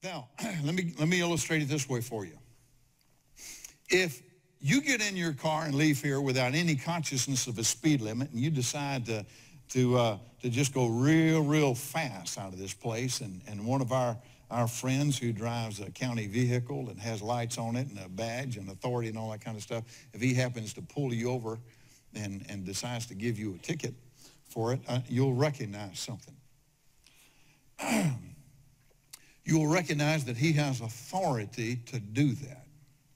Now, let me illustrate it this way for you. If you get in your car and leave here without any consciousness of a speed limit, and you decide to just go real fast out of this place, and one of our friends who drives a county vehicle and has lights on it and a badge and authority and all that kind of stuff, if he happens to pull you over and decides to give you a ticket for it, you'll recognize something. You'll recognize that he has authority to do that,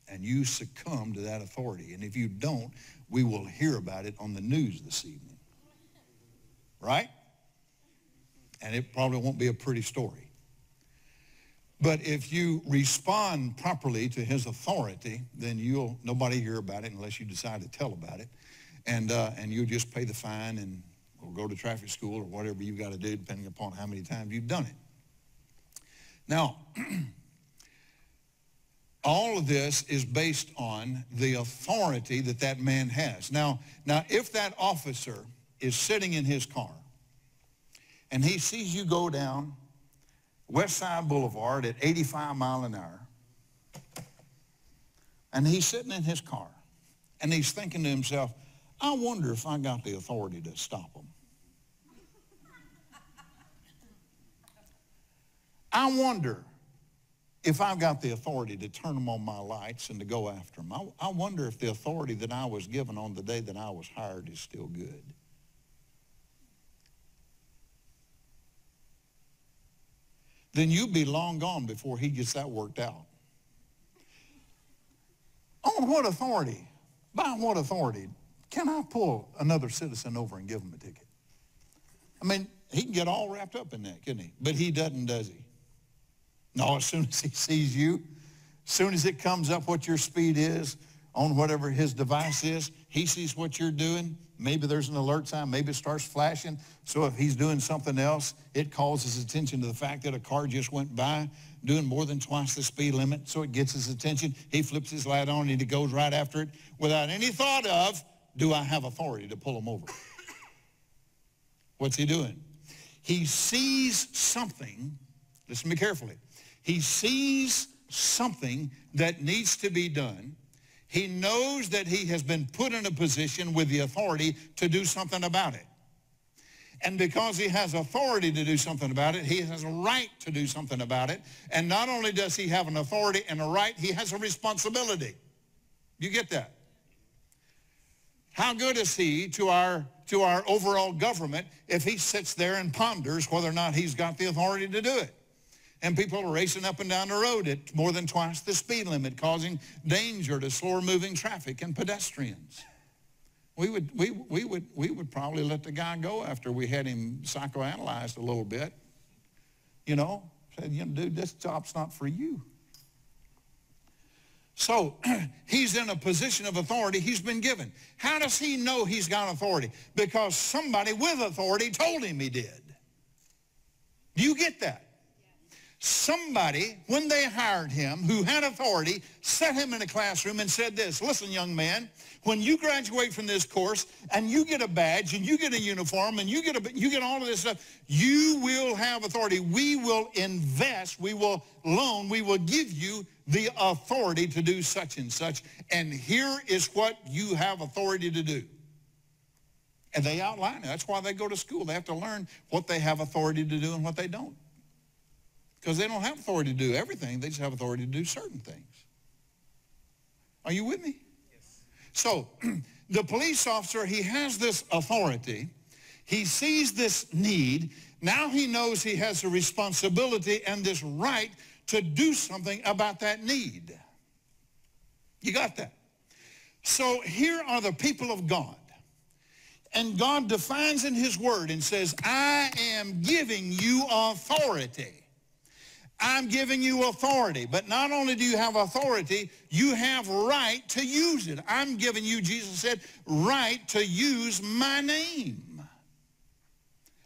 and you succumb to that authority. And if you don't, we will hear about it on the news this evening. Right? And it probably won't be a pretty story. But if you respond properly to his authority, then nobody hear about it unless you decide to tell about it. And you'll just pay the fine or go to traffic school or whatever you've got to do, depending upon how many times you've done it. Now, all of this is based on the authority that man has. Now, if that officer is sitting in his car and he sees you go down West Side Boulevard at 85 miles an hour, and he's sitting in his car and he's thinking to himself, I wonder if I got the authority to stop him. I wonder if I've got the authority to turn them on my lights and to go after them. I wonder if the authority that I was given on the day that I was hired is still good. Then you'll be long gone before he gets that worked out. On what authority? By what authority can I pull another citizen over and give him a ticket? I mean, he can get all wrapped up in that, couldn't he? But he doesn't, does he? No, as soon as he sees you, as soon as it comes up what your speed is on whatever his device is, he sees what you're doing. Maybe there's an alert sign. Maybe it starts flashing. So if he's doing something else, it calls his attention to the fact that a car just went by doing more than twice the speed limit. So it gets his attention. He flips his light on and he goes right after it without any thought of, do I have authority to pull him over? What's he doing? He sees something. Listen to me carefully. He sees something that needs to be done. He knows that he has been put in a position with the authority to do something about it. And because he has authority to do something about it, he has a right to do something about it. And not only does he have an authority and a right, he has a responsibility. You get that? How good is he to our overall government if he sits there and ponders whether or not he's got the authority to do it? And people are racing up and down the road at more than twice the speed limit, causing danger to slower moving traffic and pedestrians. We would probably let the guy go after we had him psychoanalyzed a little bit. You know, said, dude, this job's not for you. So he's in a position of authority he's been given. How does he know he's got authority? Because somebody with authority told him he did. Do you get that? Somebody, when they hired him, who had authority, set him in a classroom and said this, listen, young man, when you graduate from this course and you get a badge and you get a uniform and you get all of this stuff, you will have authority. We will invest, we will loan, we will give you the authority to do such and such, and here is what you have authority to do. And they outline it. That's why they go to school. They have to learn what they have authority to do and what they don't. Because they don't have authority to do everything. They just have authority to do certain things. Are you with me? Yes. So the police officer, he has this authority. He sees this need. Now he knows he has a responsibility and this right to do something about that need. You got that? So here are the people of God. And God defines in his word and says, I am giving you authority. I'm giving you authority. But not only do you have authority, you have right to use it. I'm giving you, Jesus said, right to use my name.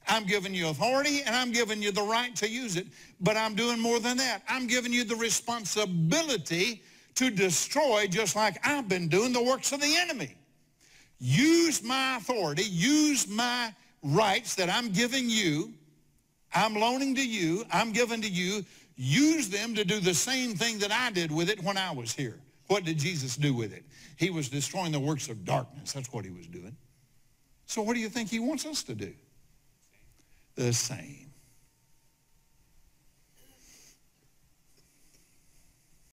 I'm giving you authority and I'm giving you the right to use it. But I'm doing more than that. I'm giving you the responsibility to destroy, just like I've been doing, the works of the enemy. Use my authority, use my rights that I'm giving you, I'm loaning to you, I'm giving to you. use them to do the same thing that I did with it when I was here. What did Jesus do with it? He was destroying the works of darkness. That's what he was doing. So what do you think he wants us to do? The same.